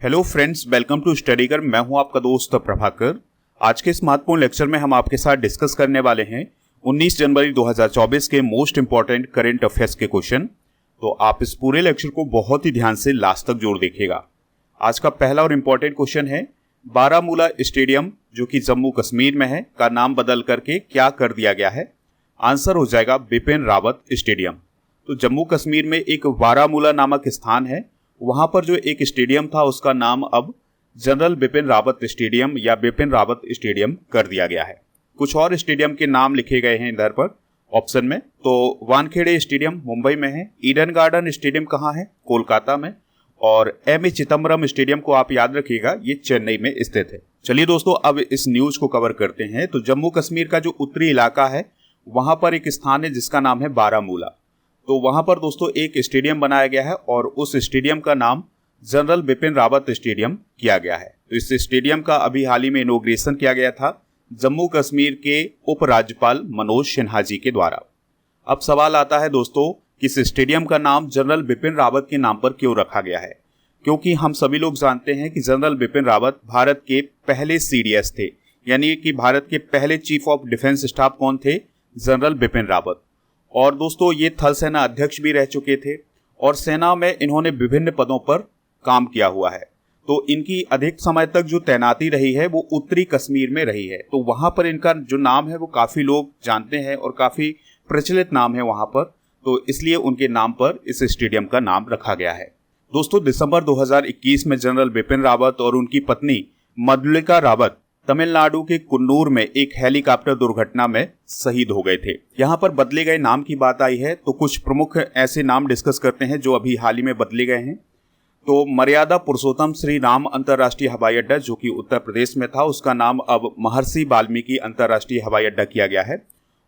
Hello friends, welcome to स्टडीगर। मैं हूं आपका दोस्त प्रभाकर। आज के इस महत्वपूर्ण लेक्चर में हम आपके साथ डिस्कस करने वाले हैं 19 जनवरी 2024 के मोस्ट इंपॉर्टेंट करंट अफेयर्स के क्वेश्चन। तो आप इस पूरे लेक्चर को बहुत ही ध्यान से लास्ट तक जोड़ देखिएगा। आज का पहला और इम्पॉर्टेंट क्वेश्चन है, बारामूला स्टेडियम जो कि जम्मू कश्मीर में है का नाम बदल करके क्या कर दिया गया है? आंसर हो जाएगा बिपिन रावत स्टेडियम। तो जम्मू कश्मीर में एक बारामूला नामक स्थान है, वहां पर जो एक स्टेडियम था उसका नाम अब जनरल बिपिन रावत स्टेडियम या बिपिन रावत स्टेडियम कर दिया गया है। कुछ और स्टेडियम के नाम लिखे गए हैं इधर पर ऑप्शन में। तो वानखेड़े स्टेडियम मुंबई में है, ईडन गार्डन स्टेडियम कहाँ है? कोलकाता में, और एम.ए. चिदम्बरम स्टेडियम को आप याद रखिएगा ये चेन्नई में स्थित है। चलिए दोस्तों, अब इस न्यूज को कवर करते हैं। तो जम्मू कश्मीर का जो उत्तरी इलाका है वहां पर एक स्थान है जिसका नाम है बारामूला। तो वहां पर दोस्तों एक स्टेडियम बनाया गया है और उस स्टेडियम का नाम जनरल बिपिन रावत स्टेडियम किया गया है। तो इस स्टेडियम का अभी हाल ही में इनॉग्रेशन किया गया था जम्मू कश्मीर के उपराज्यपाल मनोज सिन्हा जी के द्वारा। अब सवाल आता है दोस्तों कि इस स्टेडियम का नाम जनरल बिपिन रावत के नाम पर क्यों रखा गया है? क्योंकि हम सभी लोग जानते हैं कि जनरल बिपिन रावत भारत के पहले सीडीएस थे, यानी कि भारत के पहले चीफ ऑफ डिफेंस स्टाफ कौन थे? जनरल बिपिन रावत। और दोस्तों ये थल सेना अध्यक्ष भी रह चुके थे और सेना में इन्होंने विभिन्न पदों पर काम किया हुआ है। तो इनकी अधिक समय तक जो तैनाती रही है वो उत्तरी कश्मीर में रही है। तो वहां पर इनका जो नाम है वो काफी लोग जानते हैं और काफी प्रचलित नाम है वहां पर। तो इसलिए उनके नाम पर इस स्टेडियम का नाम रखा गया है। दोस्तों दिसंबर 2021 में जनरल बिपिन रावत और उनकी पत्नी मधुलिका रावत तमिलनाडु के कुन्नूर में एक हेलीकॉप्टर दुर्घटना में शहीद हो गए थे। यहाँ पर बदले गए नाम की बात आई है तो कुछ प्रमुख ऐसे नाम डिस्कस करते हैं जो अभी हाल ही में बदले गए हैं। तो मर्यादा पुरुषोत्तम श्री राम अंतर्राष्ट्रीय हवाई अड्डा जो कि उत्तर प्रदेश में था, उसका नाम अब महर्षि वाल्मीकि अंतर्राष्ट्रीय हवाई अड्डा किया गया है।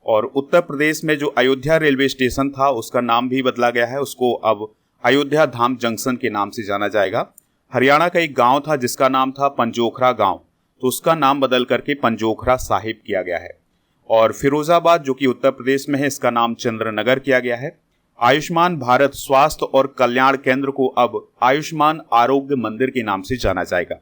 और उत्तर प्रदेश में जो अयोध्या रेलवे स्टेशन था उसका नाम भी बदला गया है, उसको अब अयोध्या धाम जंक्शन के नाम से जाना जाएगा। हरियाणा का एक गाँव था जिसका नाम था पंजोखरा गाँव, तो उसका नाम बदल करके पंजोखरा साहिब किया गया है। और फिरोजाबाद जो कि उत्तर प्रदेश में है, इसका नाम चंद्रनगर किया गया है। आयुष्मान भारत स्वास्थ्य और कल्याण केंद्र को अब आयुष्मान आरोग्य मंदिर के नाम से जाना जाएगा।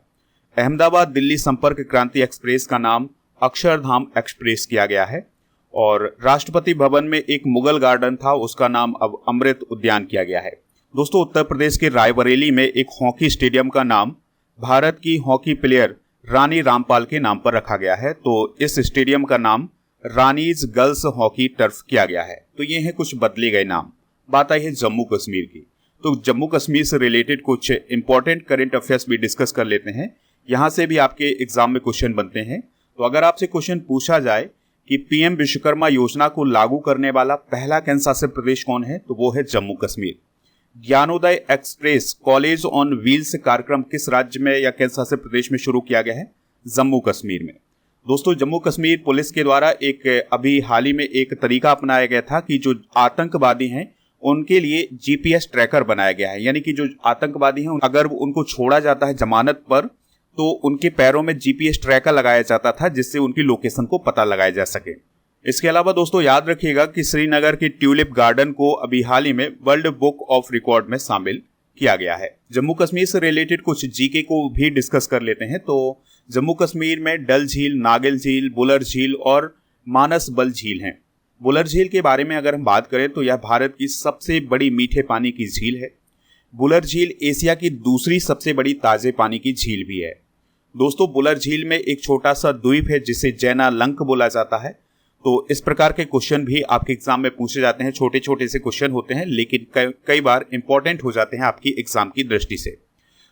अहमदाबाद दिल्ली संपर्क क्रांति एक्सप्रेस का नाम अक्षरधाम एक्सप्रेस किया गया है। और राष्ट्रपति भवन में एक मुगल गार्डन था, उसका नाम अब अमृत उद्यान किया गया है। दोस्तों उत्तर प्रदेश के रायबरेली में एक हॉकी स्टेडियम का नाम भारत की हॉकी प्लेयर रानी रामपाल के नाम पर रखा गया है। तो इस स्टेडियम का नाम रानीज गर्ल्स हॉकी टर्फ किया गया है। तो ये हैं कुछ बदले गए नाम। बात आई है जम्मू कश्मीर की, तो जम्मू कश्मीर से रिलेटेड कुछ इंपॉर्टेंट करंट अफेयर्स भी डिस्कस कर लेते हैं। यहाँ से भी आपके एग्जाम में क्वेश्चन बनते हैं। तो अगर आपसे क्वेश्चन पूछा जाए कि पीएम विश्वकर्मा योजना को लागू करने वाला पहला केंद्र शासित प्रदेश कौन है, तो वो है Jammu Kashmir. Gyanodaya express college on wheels कार्यक्रम किस राज्य में या केंद्र शासित प्रदेश में शुरू किया गया है? जम्मू कश्मीर में। दोस्तों जम्मू कश्मीर पुलिस के द्वारा एक अभी हाल ही में एक तरीका अपनाया गया था कि जो आतंकवादी हैं उनके लिए जीपीएस ट्रैकर बनाया गया है। यानी कि जो आतंकवादी हैं अगर उनको छोड़ा जाता है जमानत पर तो उनके पैरों में जीपीएस ट्रैकर लगाया जाता था जिससे उनकी लोकेशन को पता लगाया जा सके। इसके अलावा दोस्तों याद रखिएगा कि श्रीनगर के ट्यूलिप गार्डन को अभी हाल ही में वर्ल्ड बुक ऑफ रिकॉर्ड में शामिल किया गया है। जम्मू कश्मीर से रिलेटेड कुछ जीके को भी डिस्कस कर लेते हैं। तो जम्मू कश्मीर में डल झील, नागिल झील, बुलर झील और मानस बल झील हैं। बुलर झील के बारे में अगर हम बात करें तो यह भारत की सबसे बड़ी मीठे पानी की झील है। बुलर झील एशिया की दूसरी सबसे बड़ी ताजे पानी की झील भी है। दोस्तों बुलर झील में एक छोटा सा द्वीप है जिसे जैना लंक बोला जाता है। तो इस प्रकार के क्वेश्चन भी आपके एग्जाम में पूछे जाते हैं। छोटे छोटे से क्वेश्चन होते हैं लेकिन कई बार इंपॉर्टेंट हो जाते हैं आपकी एग्जाम की दृष्टि से।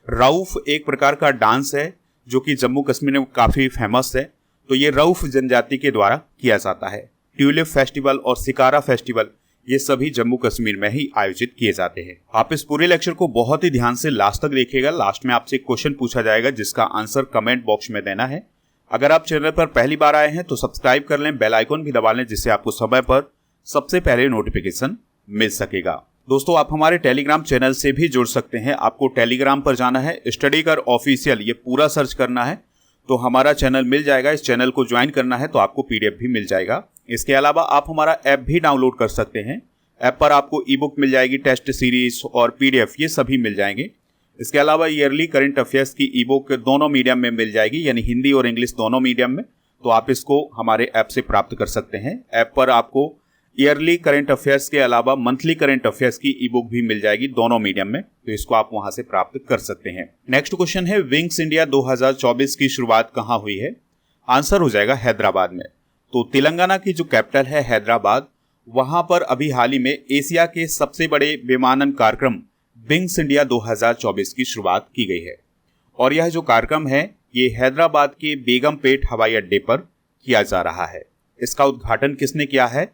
रऊफ एक प्रकार का डांस है जो कि जम्मू कश्मीर में काफी फेमस है। तो ये रऊफ जनजाति के द्वारा किया जाता है। ट्यूलिप फेस्टिवल और सिकारा फेस्टिवल ये सभी जम्मू कश्मीर में ही आयोजित किए जाते हैं। आप इस पूरे लेक्चर को बहुत ही ध्यान से लास्ट तक देखिएगा। लास्ट में आपसे एक क्वेश्चन पूछा जाएगा जिसका आंसर कमेंट बॉक्स में देना है। अगर आप चैनल पर पहली बार आए हैं तो सब्सक्राइब कर लें, बेल आइकन भी दबा लें जिससे आपको समय पर सबसे पहले नोटिफिकेशन मिल सकेगा। दोस्तों आप हमारे टेलीग्राम चैनल से भी जुड़ सकते हैं। आपको टेलीग्राम पर जाना है, स्टडीगर ऑफिशियल ये पूरा सर्च करना है तो हमारा चैनल मिल जाएगा। इस चैनल को ज्वाइन करना है तो आपको पीडीएफ भी मिल जाएगा। इसके अलावा आप हमारा ऐप भी डाउनलोड कर सकते हैं। ऐप पर आपको ई बुक मिल जाएगी, टेस्ट सीरीज और पीडीएफ ये सभी मिल जाएंगे। इसके अलावा ईयरली करंट अफेयर्स की ई बुक दोनों मीडियम में मिल जाएगी, यानी हिंदी और इंग्लिश दोनों मीडियम में। तो आप इसको हमारे ऐप से प्राप्त कर सकते हैं। ऐप पर आपको ईयरली करंट अफेयर्स के अलावा मंथली करंट अफेयर्स की ई बुक भी मिल जाएगी दोनों मीडियम में, तो इसको आप वहां से प्राप्त कर सकते हैं। नेक्स्ट क्वेश्चन है, विंग्स इंडिया 2024 की शुरुआत कहां हुई है? आंसर हो जाएगा हैदराबाद में। तो तेलंगाना की जो कैपिटल है हैदराबाद, वहां पर अभी हाल ही में एशिया के सबसे बड़े विमानन कार्यक्रम विंग्स इंडिया 2024 की शुरुआत की गई है। और यह जो कार्यक्रम है ये हैदराबाद के बेगमपेट हवाई अड्डे पर किया जा रहा है। इसका उद्घाटन किसने किया है?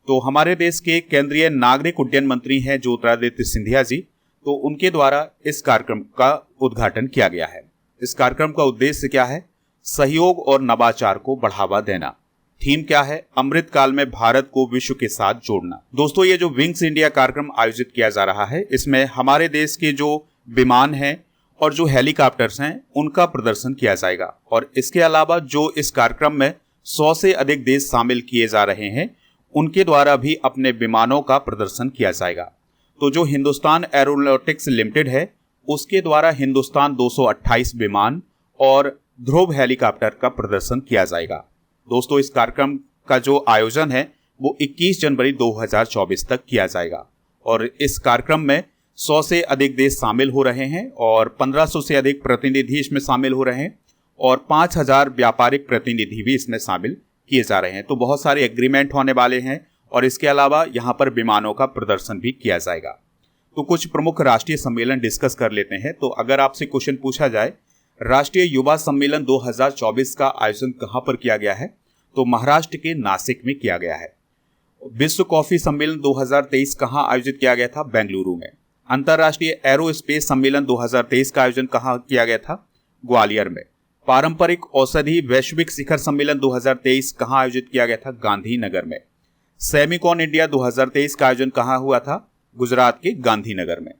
तो हमारे देश के केंद्रीय नागरिक उड्डयन मंत्री हैं ज्योतिरादित्य सिंधिया जी, तो उनके द्वारा इस कार्यक्रम का उद्घाटन किया गया है। इस कार्यक्रम का उद्देश्य क्या है? सहयोग और नवाचार को बढ़ावा देना। थीम क्या है? अमृत काल में भारत को विश्व के साथ जोड़ना। दोस्तों, ये जो विंग्स इंडिया कार्यक्रम आयोजित किया जा रहा है, इसमें हमारे देश के जो विमान हैं और जो हेलीकॉप्टर्स हैं उनका प्रदर्शन किया जाएगा। और इसके अलावा जो इस कार्यक्रम में 100 से अधिक देश शामिल किए जा रहे हैं, उनके द्वारा भी अपने विमानों का प्रदर्शन किया जाएगा। तो जो हिंदुस्तान एरोनॉटिक्स लिमिटेड है, उसके द्वारा हिंदुस्तान 228 विमान और ध्रुव हेलीकॉप्टर का प्रदर्शन किया जाएगा। दोस्तों, इस कार्यक्रम का जो आयोजन है वो 21 जनवरी 2024 तक किया जाएगा। और इस कार्यक्रम में 100 से अधिक देश शामिल हो रहे हैं और 1500 से अधिक प्रतिनिधि इसमें शामिल हो रहे हैं और 5000 व्यापारिक प्रतिनिधि भी इसमें शामिल किए जा रहे हैं। तो बहुत सारे एग्रीमेंट होने वाले हैं और इसके अलावा यहाँ पर विमानों का प्रदर्शन भी किया जाएगा। तो कुछ प्रमुख राष्ट्रीय सम्मेलन डिस्कस कर लेते हैं। तो अगर आपसे क्वेश्चन पूछा जाए, राष्ट्रीय युवा सम्मेलन 2024 का आयोजन कहां पर किया गया है? तो महाराष्ट्र के नासिक में किया गया है। विश्व कॉफी सम्मेलन 2023 कहां आयोजित किया गया था? बेंगलुरु में। अंतर्राष्ट्रीय एरोस्पेस सम्मेलन 2023 का आयोजन कहां किया गया था? ग्वालियर में। पारंपरिक औषधि वैश्विक शिखर सम्मेलन 2023 कहां आयोजित किया गया था? गांधीनगर में। सेमिकॉन इंडिया 2023 का आयोजन कहां हुआ था? गुजरात के गांधीनगर में।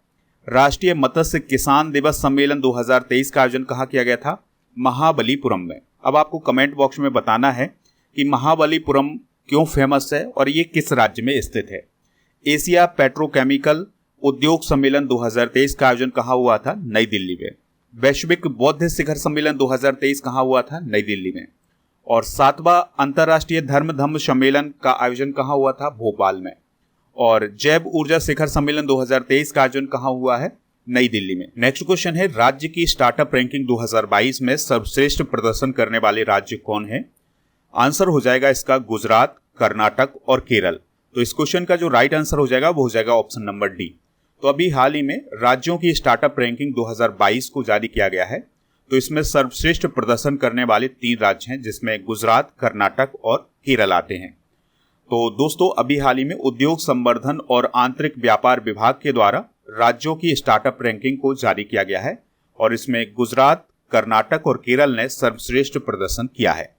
राष्ट्रीय मत्स्य किसान दिवस सम्मेलन 2023 का आयोजन कहां किया गया था? महाबलीपुरम में। अब आपको कमेंट बॉक्स में बताना है कि महाबलीपुरम क्यों फेमस है और ये किस राज्य में स्थित है। एशिया पेट्रोकेमिकल उद्योग सम्मेलन 2023 का आयोजन कहां हुआ था? नई दिल्ली में। वैश्विक बौद्ध शिखर सम्मेलन 2023 कहां हुआ था? नई दिल्ली में। और 7वां अंतर्राष्ट्रीय धर्म धम्म सम्मेलन का आयोजन कहां हुआ था? भोपाल में। और जैव ऊर्जा शिखर सम्मेलन 2023 का आयोजन कहां हुआ है? नई दिल्ली में। नेक्स्ट क्वेश्चन है, राज्य की स्टार्टअप रैंकिंग 2022 में सर्वश्रेष्ठ प्रदर्शन करने वाले राज्य कौन है? आंसर हो जाएगा इसका गुजरात, कर्नाटक और केरल। तो इस क्वेश्चन का जो राइट आंसर हो जाएगा वो हो जाएगा ऑप्शन नंबर डी। तो अभी हाल ही में राज्यों की स्टार्टअप रैंकिंग 2022 को जारी किया गया है। तो इसमें सर्वश्रेष्ठ प्रदर्शन करने वाले 3 राज्य हैं, जिसमें गुजरात, कर्नाटक और केरल आते हैं। तो दोस्तों, अभी हाल ही में उद्योग संवर्धन और आंतरिक व्यापार विभाग के द्वारा राज्यों की स्टार्टअप रैंकिंग को जारी किया गया है और इसमें गुजरात, कर्नाटक और केरल ने सर्वश्रेष्ठ प्रदर्शन किया है।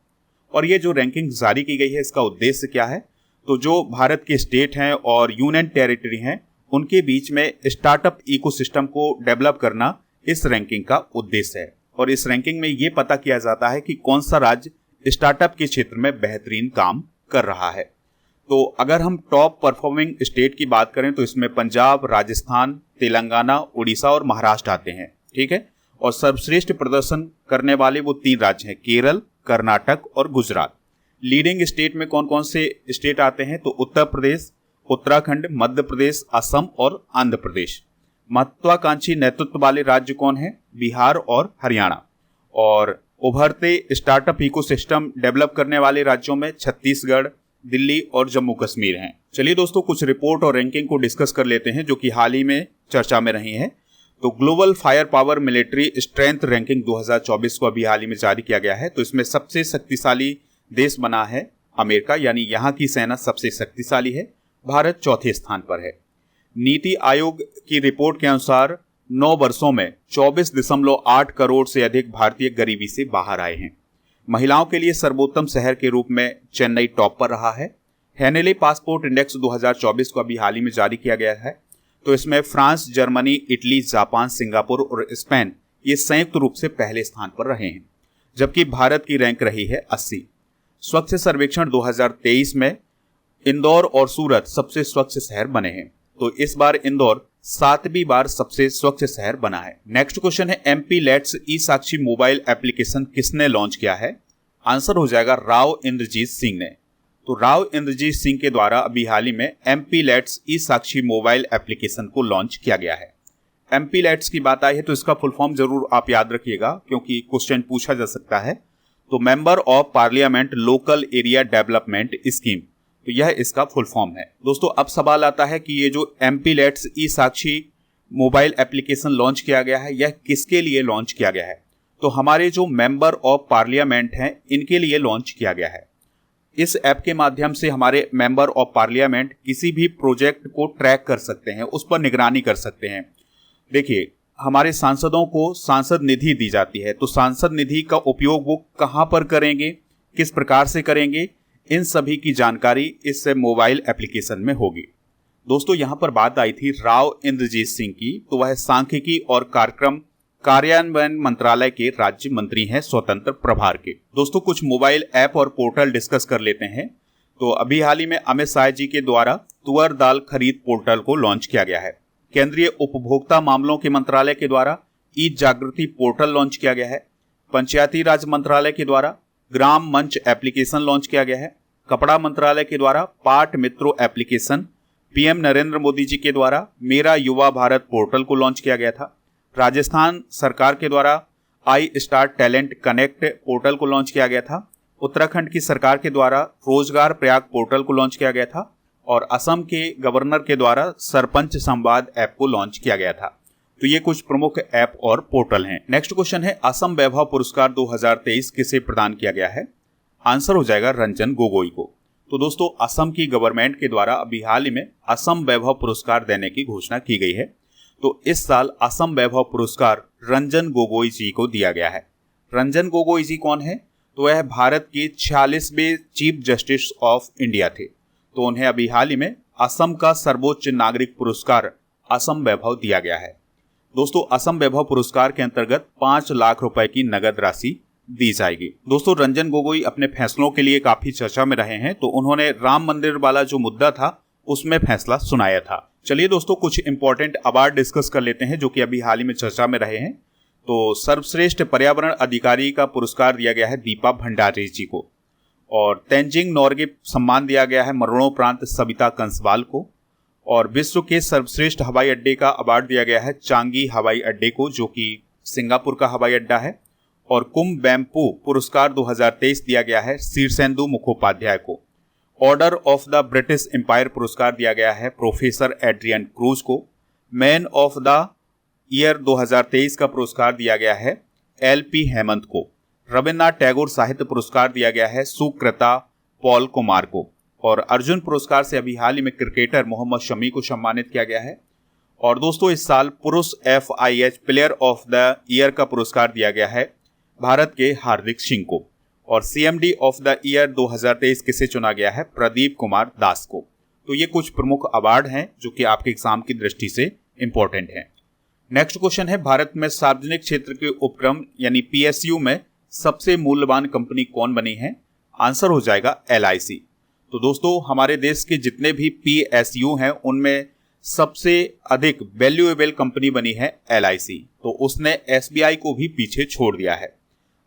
और ये जो रैंकिंग जारी की गई है, इसका उद्देश्य क्या है? तो जो भारत के स्टेट हैं और यूनियन टेरिटरी हैं, उनके बीच में स्टार्टअप इकोसिस्टम को डेवलप करना इस रैंकिंग का उद्देश्य है। और इस रैंकिंग में ये पता किया जाता है कि कौन सा राज्य स्टार्टअप के क्षेत्र में बेहतरीन काम कर रहा है। तो अगर हम टॉप परफॉर्मिंग स्टेट की बात करें तो इसमें पंजाब, राजस्थान, तेलंगाना, उड़ीसा और महाराष्ट्र आते हैं। ठीक है। और सर्वश्रेष्ठ प्रदर्शन करने वाले वो 3 राज्य हैं, केरल, कर्नाटक और गुजरात। लीडिंग स्टेट में कौन कौन से स्टेट आते हैं? तो उत्तर प्रदेश, उत्तराखंड, मध्य प्रदेश, असम और आंध्र प्रदेश। महत्वाकांक्षी नेतृत्व वाले राज्य कौन है? बिहार और हरियाणा। और उभरते स्टार्टअप इकोसिस्टम डेवलप करने वाले राज्यों में छत्तीसगढ़, दिल्ली और जम्मू कश्मीर हैं। चलिए दोस्तों, कुछ रिपोर्ट और रैंकिंग को डिस्कस कर लेते हैं जो कि हाल ही में चर्चा में रही हैं। तो global fire power military strength ranking 2024 को अभी हाल ही में जारी किया गया है। तो इसमें सबसे शक्तिशाली देश बना है अमेरिका, यानी यहाँ की सेना सबसे शक्तिशाली है। भारत चौथे स्थान पर है। नीति आयोग की रिपोर्ट के अनुसार 9 वर्षों में 24.8 करोड़ से अधिक भारतीय गरीबी से बाहर आए हैं। महिलाओं के लिए सर्वोत्तम शहर के रूप में चेन्नई टॉप पर रहा है। हैनेले पासपोर्ट इंडेक्स 2024 को अभी हाल ही में जारी किया गया है। तो इसमें France, Germany, Italy, Japan, Singapore और स्पेन ये संयुक्त रूप से पहले स्थान पर रहे हैं, जबकि भारत की रैंक रही है 80। स्वच्छ सर्वेक्षण 2023 में इंदौर और सूरत सबसे स्वच्छ शहर बने हैं। तो इस बार इंदौर 7वीं बार सबसे स्वच्छ शहर बना है। नेक्स्ट क्वेश्चन है MP let's E Sakshi mobile application किसने लॉन्च किया है? आंसर हो जाएगा राव इंद्रजीत सिंह ने। तो राव इंद्रजीत सिंह के द्वारा अभी हाल ही में MP let's E Sakshi mobile application को लॉन्च किया गया है। एमपी लेट्स की बात आई है तो इसका फुल फॉर्म जरूर आप याद रखिएगा क्योंकि क्वेश्चन पूछा जा सकता है। तो member of parliament local area development scheme, तो यह इसका फुल फॉर्म है। दोस्तों अब सवाल आता है कि ये जो MP let's E Sakshi mobile application launch किया गया है यह किसके लिए लॉन्च किया गया है? तो हमारे जो मेंबर ऑफ पार्लियामेंट हैं इनके लिए लॉन्च किया गया है। इस ऐप के माध्यम से हमारे मेंबर ऑफ पार्लियामेंट किसी भी प्रोजेक्ट को ट्रैक कर सकते हैं, उस पर निगरानी कर सकते हैं। देखिए हमारे सांसदों को सांसद निधि दी जाती है, तो सांसद निधि का उपयोग वो कहां पर करेंगे, किस प्रकार से करेंगे, इन सभी की जानकारी इस मोबाइल एप्लीकेशन में होगी। दोस्तों यहां पर बात आई थी राव इंद्रजीत सिंह की, तो वह सांख्यिकी और कार्यक्रम कार्यान्वयन मंत्रालय के राज्य मंत्री हैं स्वतंत्र प्रभार के। दोस्तों कुछ मोबाइल ऐप और पोर्टल डिस्कस कर लेते हैं। तो अभी हाल ही में अमित शाह जी के द्वारा तुअर दाल खरीद पोर्टल को लॉन्च किया गया है। केंद्रीय उपभोक्ता मामलों के मंत्रालय के द्वारा ई जागृति पोर्टल लॉन्च किया गया है। पंचायती राज मंत्रालय के द्वारा ग्राम मंच एप्लीकेशन लॉन्च किया गया है। कपड़ा मंत्रालय के द्वारा पाट मित्रों एप्लीकेशन, पीएम नरेंद्र मोदी जी के द्वारा मेरा युवा भारत पोर्टल को लॉन्च किया गया था। राजस्थान सरकार के द्वारा आई स्टार टैलेंट कनेक्ट पोर्टल को लॉन्च किया गया था। उत्तराखंड की सरकार के द्वारा रोजगार प्रयाग पोर्टल को लॉन्च किया गया था और असम के गवर्नर के द्वारा सरपंच संवाद ऐप को लॉन्च किया गया था। तो ये कुछ प्रमुख ऐप और पोर्टल हैं। नेक्स्ट क्वेश्चन है असम वैभव पुरस्कार 2023 किसे प्रदान किया गया है? आंसर हो जाएगा रंजन गोगोई को। तो दोस्तों असम की गवर्नमेंट के द्वारा अभी हाल ही में असम वैभव पुरस्कार देने की घोषणा की गई है। तो इस साल असम वैभव पुरस्कार रंजन गोगोई जी को दिया गया है। रंजन गोगोई जी कौन है? तो वह भारत के 46वें चीफ जस्टिस ऑफ इंडिया थे। तो उन्हें अभी हाल ही में असम का सर्वोच्च नागरिक पुरस्कार असम वैभव दिया गया है। दोस्तों असम वैभव पुरस्कार के अंतर्गत 5 लाख रुपए की नगद राशि दी जाएगी। दोस्तों रंजन गोगोई अपने फैसलों के लिए काफी चर्चा में रहे हैं। तो उन्होंने राम मंदिर वाला जो मुद्दा था उसमें फैसला सुनाया था। चलिए दोस्तों कुछ इंपॉर्टेंट अवार्ड डिस्कस कर लेते हैं जो कि अभी हाल ही में चर्चा में रहे हैं। तो सर्वश्रेष्ठ पर्यावरण अधिकारी का पुरस्कार दिया गया है दीपा भंडारी जी को और तेंजिंग नोर्गे सम्मान दिया गया है मरणोपरांत सविता कंसवाल को और विश्व के सर्वश्रेष्ठ हवाई अड्डे का अवार्ड दिया गया है चांगी हवाई अड्डे को जो कि सिंगापुर का हवाई अड्डा है और कुंभ बैम्पू पुरस्कार 2023 दिया गया है शीर्षेंदु मुखोपाध्याय को। Order of the British empire पुरस्कार दिया गया है प्रोफेसर एड्रियन क्रूज को। मैन ऑफ द ईयर 2023 का पुरस्कार दिया गया है एल.पी. हेमंत को। रविन्द्रनाथ टैगोर साहित्य पुरस्कार दिया गया है सुकृता पॉल कुमार को और अर्जुन पुरस्कार से अभी हाल ही में क्रिकेटर मोहम्मद शमी को सम्मानित किया गया है। और दोस्तों इस साल पुरुष FIH player of the year का पुरस्कार दिया गया है भारत के हार्दिक सिंह को और CMD ऑफ द ईयर 2023 किसे चुना गया है? प्रदीप कुमार दास को। तो ये कुछ प्रमुख अवार्ड हैं जो कि आपके एग्जाम की दृष्टि से इंपॉर्टेंट हैं। नेक्स्ट क्वेश्चन है भारत में सार्वजनिक क्षेत्र के उपक्रम यानी PSU में सबसे मूल्यवान कंपनी कौन बनी है? आंसर हो जाएगा LIC। तो दोस्तों हमारे देश के जितने भी PSU हैं उनमें सबसे अधिक वैल्यूएबल कंपनी बनी है LIC। तो उसने SBI को भी पीछे छोड़ दिया है।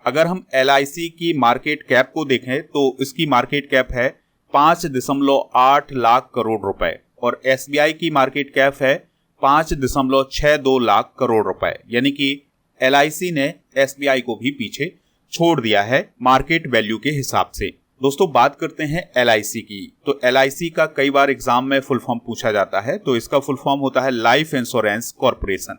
अगर हम LIC की मार्केट कैप को देखें तो इसकी मार्केट कैप है 5.8 लाख करोड़ रुपए और SBI की मार्केट कैप है 5.62 लाख करोड़ रुपए, यानी कि LIC ने SBI को भी पीछे छोड़ दिया है मार्केट वैल्यू के हिसाब से। दोस्तों बात करते हैं LIC की। तो LIC का कई बार एग्जाम में फुल फॉर्म पूछा जाता है। तो इसका फुल फॉर्म होता है लाइफ इंश्योरेंस कॉर्पोरेशन।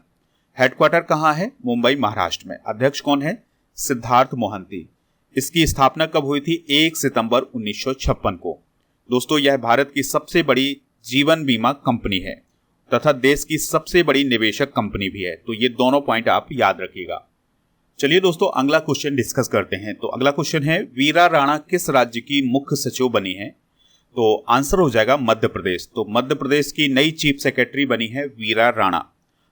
हेडक्वार्टर कहाँ है? मुंबई महाराष्ट्र में। अध्यक्ष कौन है? सिद्धार्थ मोहंती। इसकी स्थापना कब हुई थी? 1 सितंबर 1956 को। दोस्तों यह भारत की सबसे बड़ी जीवन बीमा कंपनी है तथा देश की सबसे बड़ी निवेशक कंपनी भी है। तो ये दोनों पॉइंट आप याद रखिएगा। चलिए दोस्तों अगला क्वेश्चन डिस्कस करते हैं। तो अगला क्वेश्चन है वीरा राणा किस राज्य की मुख्य सचिव बनी है? तो आंसर हो जाएगा मध्य प्रदेश। तो मध्य प्रदेश की नई चीफ सेक्रेटरी बनी है वीरा राणा।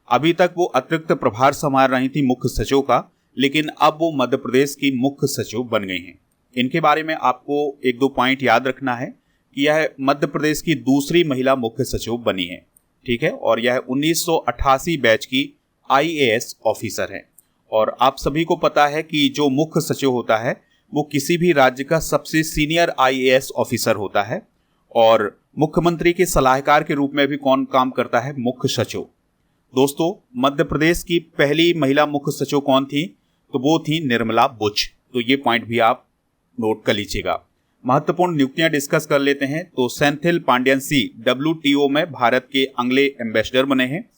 अभी तक वो अतिरिक्त प्रभार संभाल रही थी मुख्य सचिव का, लेकिन अब वो मध्य प्रदेश की मुख्य सचिव बन गई हैं। इनके बारे में आपको 1-2 पॉइंट याद रखना है कि यह मध्य प्रदेश की दूसरी महिला मुख्य सचिव बनी है। ठीक है, और यह 1988 बैच की IAS ऑफिसर है। और आप सभी को पता है कि जो मुख्य सचिव होता है वो किसी भी राज्य का सबसे सीनियर IAS ऑफिसर होता है। और मुख्यमंत्री के सलाहकार के रूप में भी कौन काम करता है? मुख्य सचिव। दोस्तों, मध्य प्रदेश की पहली महिला मुख्य सचिव कौन थी? तो वो थी निर्मला बुच। तो ये पॉइंट भी आप नोट कर लीजिएगा। महत्वपूर्ण नियुक्तियां डिस्कस कर लेते हैं। तो सेंथिल पांड्यनसी WTO में भारत के अगले एम्बेसडर बने हैं।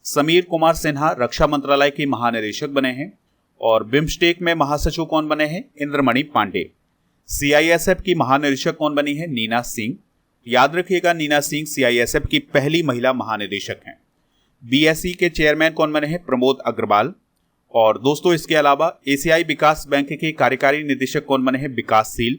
समीर कुमार सिन्हा रक्षा मंत्रालय के महानिदेशक बने हैं। और बिम्स्टेक में महासचिव कौन बने हैं? इंद्रमणि पांडे। CISF की महानिदेशक कौन बनी है? नीना सिंह। याद रखिएगा, नीना सिंह CISF की पहली महिला महानिदेशक हैं। BSE के चेयरमैन कौन बने हैं? प्रमोद अग्रवाल। और दोस्तों, इसके अलावा एशियाई विकास बैंक के कार्यकारी निदेशक कौन बने हैं? विकासशील।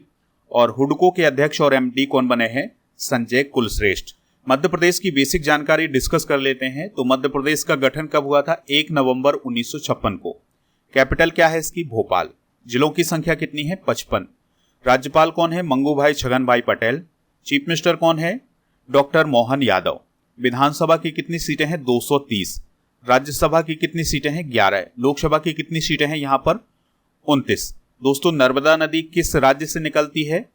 और हुडको के अध्यक्ष और MD कौन बने हैं? संजय कुलश्रेष्ठ। मध्य प्रदेश की बेसिक जानकारी डिस्कस कर लेते हैं। तो मध्य प्रदेश का गठन कब हुआ था? 1 नवंबर 1956 को। कैपिटल क्या है इसकी? भोपाल। जिलों की संख्या कितनी है? 55। राज्यपाल कौन है? मंगूभाई छगन भाई पटेल। चीफ मिनिस्टर कौन है? डॉक्टर मोहन यादव। विधानसभा की कितनी सीटें हैं? 230। राज्यसभा की कितनी सीटें हैं? 11। लोकसभा की कितनी सीटें हैं यहाँ पर? 29। दोस्तों, नर्मदा नदी किस राज्य से निकलती है?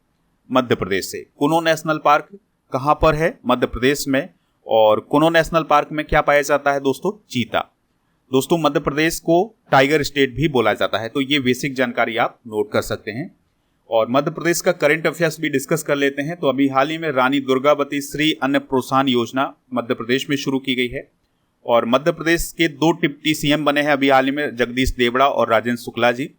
मध्य प्रदेश से। कुनो नेशनल पार्क कहाँ पर है? मध्य प्रदेश में। और कुनो नेशनल पार्क में क्या पाया जाता है दोस्तों? चीता। दोस्तों, मध्य प्रदेश को टाइगर स्टेट भी बोला जाता है। तो ये बेसिक जानकारी आप नोट कर सकते हैं। और मध्य प्रदेश का करंट अफेयर्स भी डिस्कस कर लेते हैं। तो अभी हाल ही में रानी दुर्गावती श्री अन्न प्रोत्साहन योजना मध्य प्रदेश में शुरू की गई है। और मध्य प्रदेश के 2 डिप्टी CM बने हैं अभी हाल ही में, जगदीश देवड़ा और राजेंद्र शुक्ला जी।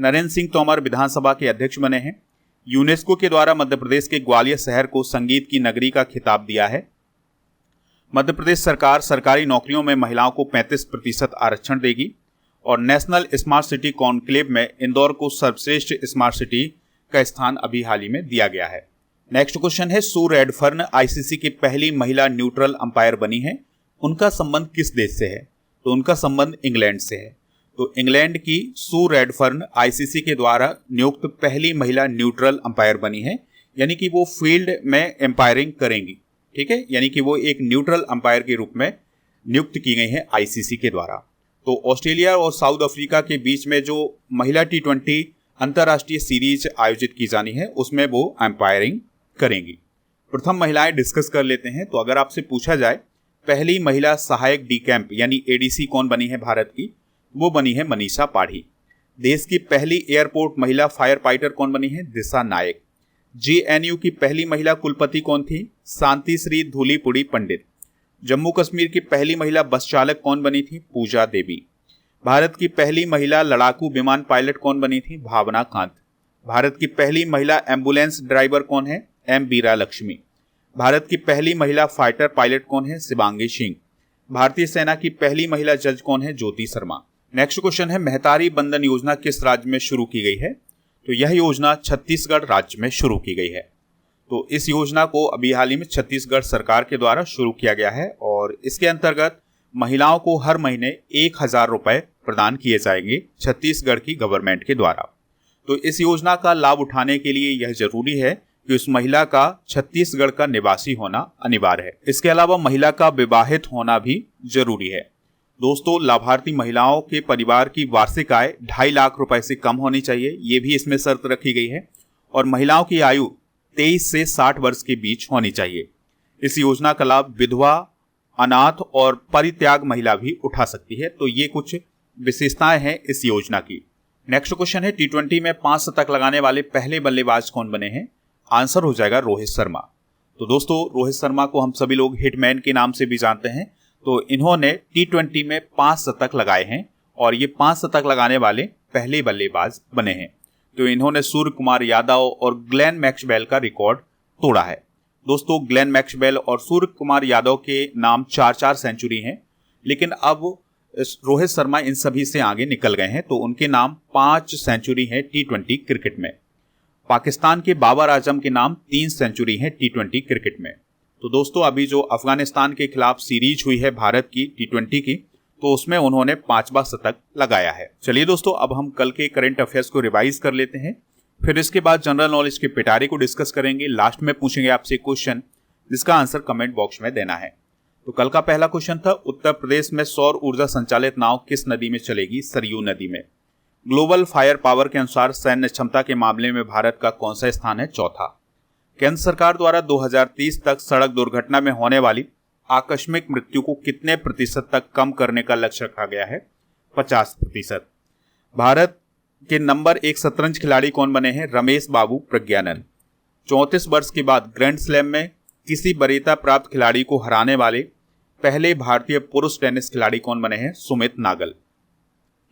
नरेंद्र सिंह तोमर विधानसभा के अध्यक्ष बने हैं। यूनेस्को के द्वारा मध्य प्रदेश के ग्वालियर शहर को संगीत की नगरी का खिताब दिया है। मध्य प्रदेश सरकार सरकारी नौकरियों में महिलाओं को 35% आरक्षण देगी। और नेशनल स्मार्ट सिटी कॉन्क्लेव में इंदौर को सर्वश्रेष्ठ स्मार्ट सिटी का स्थान अभी हाल ही में दिया गया है। नेक्स्ट क्वेश्चन है, सू रेडफर्न ICC की पहली महिला न्यूट्रल अंपायर बनी है। उनका संबंध किस देश से है? तो उनका संबंध इंग्लैंड से है। तो इंग्लैंड की सू रेडफर्न ICC के द्वारा नियुक्त पहली महिला न्यूट्रल अंपायर बनी है। यानी कि वो फील्ड में एम्पायरिंग करेंगी, ठीक है, यानी कि वो एक न्यूट्रल अंपायर के रूप में नियुक्त की गई है ICC के द्वारा। तो ऑस्ट्रेलिया और साउथ अफ्रीका के बीच में जो महिला T20 अंतर्राष्ट्रीय सीरीज आयोजित की जानी है उसमें वो एम्पायरिंग करेंगी। प्रथम महिलाएं डिस्कस कर लेते हैं। तो अगर आपसे पूछा जाए पहली महिला सहायक डी कैंप यानी ADC कौन बनी है भारत की? वो बनी है मनीषा पाढ़ी। देश की पहली एयरपोर्ट महिला फायर फाइटर कौन बनी है? दिशा नायक। JNU की पहली महिला कुलपति कौन थी? शांति श्री धूलीपुड़ी पंडित। जम्मू कश्मीर की पहली महिला बस चालक कौन बनी थी? पूजा देवी। भारत की पहली महिला लड़ाकू विमान पायलट कौन बनी थी? भावना कांत। भारत की पहली महिला एम्बुलेंस ड्राइवर कौन है? M बीरा लक्ष्मी। भारत की पहली महिला फाइटर पायलट कौन है? शिवांगी सिंह। भारतीय सेना की पहली महिला जज कौन है? ज्योति शर्मा। नेक्स्ट क्वेश्चन है, महतारी बंधन योजना किस राज्य में शुरू की गई है? तो यह योजना छत्तीसगढ़ राज्य में शुरू की गई है। तो इस योजना को अभी हाल ही में छत्तीसगढ़ सरकार के द्वारा शुरू किया गया है। और इसके अंतर्गत महिलाओं को हर महीने 1000 रुपए प्रदान किए जाएंगे छत्तीसगढ़ की गवर्नमेंट के द्वारा। तो इस योजना का लाभ उठाने के लिए यह जरूरी है कि उस महिला का छत्तीसगढ़ का निवासी होना अनिवार्य है। इसके अलावा महिला का विवाहित होना भी जरूरी है। दोस्तों, लाभार्थी महिलाओं के परिवार की वार्षिक आय 2.5 लाख रुपए से कम होनी चाहिए, ये भी इसमें शर्त रखी गई है। और महिलाओं की आयु 23 से 60 वर्ष के बीच होनी चाहिए। इस योजना का लाभ विधवा, अनाथ और परित्याग महिला भी उठा सकती है। तो ये कुछ विशेषताएं हैं इस योजना की। नेक्स्ट क्वेश्चन है, T20 में 5 शतक लगाने वाले पहले बल्लेबाज कौन बने हैं? आंसर हो जाएगा रोहित शर्मा। तो दोस्तों, रोहित शर्मा को हम सभी लोग हिटमैन के नाम से भी जानते हैं। तो इन्होंने T20 में 5 शतक लगाए हैं और ये 5 शतक लगाने वाले पहले बल्लेबाज बने हैं। तो इन्होंने सूर्य कुमार यादव और ग्लेन मैक्सवेल का रिकॉर्ड तोड़ा है। दोस्तों, ग्लेन मैक्सवेल और सूर्य कुमार यादव के नाम 4-4 सेंचुरी हैं, लेकिन अब रोहित शर्मा इन सभी से आगे निकल गए हैं। तो उनके नाम 5 सेंचुरी हैं T20 क्रिकेट में। पाकिस्तान के बाबर आजम के नाम 3 सेंचुरी हैं T20 क्रिकेट में। तो दोस्तों, अभी जो अफगानिस्तान के खिलाफ सीरीज हुई है भारत की T20 की, तो उसमें उन्होंने 5वां शतक लगाया है। चलिए दोस्तों, अब हम कल के करंट अफेयर्स को रिवाइज कर लेते हैं। फिर इसके बाद जनरल नॉलेज के पिटारे को डिस्कस करेंगे। लास्ट में पूछेंगे आपसे क्वेश्चन जिसका आंसर कमेंट बॉक्स में देना है। तो कल का पहला क्वेश्चन था, उत्तर प्रदेश में सौर ऊर्जा संचालित नाव किस नदी में चलेगी? सरयू नदी में। ग्लोबल फायर पावर के अनुसार सैन्य क्षमता के मामले में भारत का कौन सा स्थान है? चौथा। केंद्र सरकार द्वारा 2030 तक सड़क दुर्घटना में होने वाली आकस्मिक मृत्यु को कितने प्रतिशत तक कम करने का लक्ष्य रखा गया है? 50%। भारत के नंबर 1 शतरंज खिलाड़ी कौन बने हैं? रमेश बाबू प्रज्ञानंद। 34 वर्ष के बाद ग्रैंड स्लैम में किसी वरीयता प्राप्त खिलाड़ी को हराने वाले पहले भारतीय पुरुष टेनिस खिलाड़ी कौन बने हैं? सुमित नागल।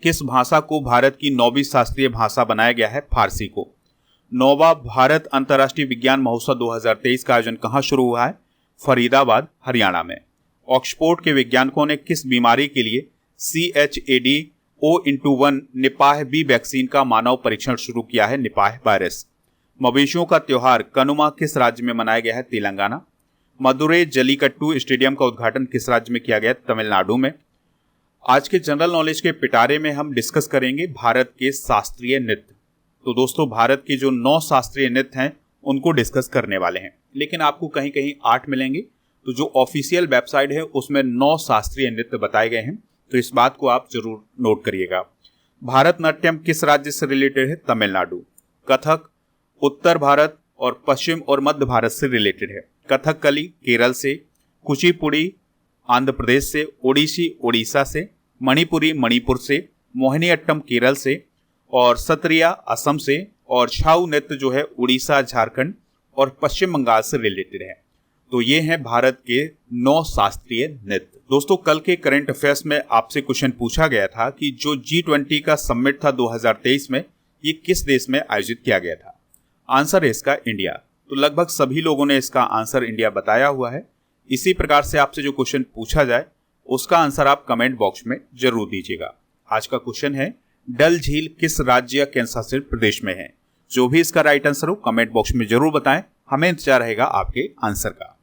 किस भाषा को भारत की 9वीं शास्त्रीय भाषा बनाया गया है? फारसी को। 9वां भारत अंतर्राष्ट्रीय विज्ञान महोत्सव 2023 का आयोजन कहां शुरू हुआ है? फरीदाबाद, हरियाणा में। ऑक्सफोर्ड के वैज्ञानिकों ने किस बीमारी के लिए CHAdO*1 निपाह बी वैक्सीन का मानव परीक्षण शुरू किया है? Nipah virus. मवेशियों का त्योहार कनुमा किस राज्य में मनाया गया है? तेलंगाना। मदुरै जलीकट्टू स्टेडियम का उद्घाटन किस राज्य में किया गया? तमिलनाडु में। आज के जनरल नॉलेज के पिटारे में हम डिस्कस करेंगे भारत के शास्त्रीय नृत्य। तो दोस्तों, भारत के जो 9 शास्त्रीय नृत्य हैं उनको डिस्कस करने वाले हैं, लेकिन आपको कहीं कहीं 8 मिलेंगे। तो जो ऑफिशियल वेबसाइट है उसमें 9 शास्त्रीय नृत्य बताए गए हैं, तो इस बात को आप जरूर नोट करिएगा। भारतनाट्यम किस राज्य से रिलेटेड है? तमिलनाडु। कथक उत्तर भारत और पश्चिम और मध्य भारत से रिलेटेड है। कथकली केरल से, कुचिपुड़ी आंध्र प्रदेश से, ओडिसी उड़ीसा से, मणिपुरी मणिपुर से, मोहिनीअट्टम केरल से और सत्रिया असम से, और छाऊ नृत्य जो है उड़ीसा, झारखंड और पश्चिम बंगाल से रिलेटेड है। तो ये हैं भारत के 9 शास्त्रीय नृत्य। दोस्तों, कल के करंट अफेयर्स में आपसे क्वेश्चन पूछा गया था कि जो G20 का समिट था 2023 में, ये किस देश में आयोजित किया गया था? आंसर है इसका इंडिया। तो लगभग सभी लोगों ने इसका आंसर इंडिया बताया हुआ है। इसी प्रकार से आपसे जो क्वेश्चन पूछा जाए उसका आंसर आप कमेंट बॉक्स में जरूर दीजिएगा। आज का क्वेश्चन है, डल झील किस राज्य या केंद्र शासित प्रदेश में है? जो भी इसका राइट आंसर हो कमेंट बॉक्स में जरूर बताएं, हमें इंतजार रहेगा आपके आंसर का।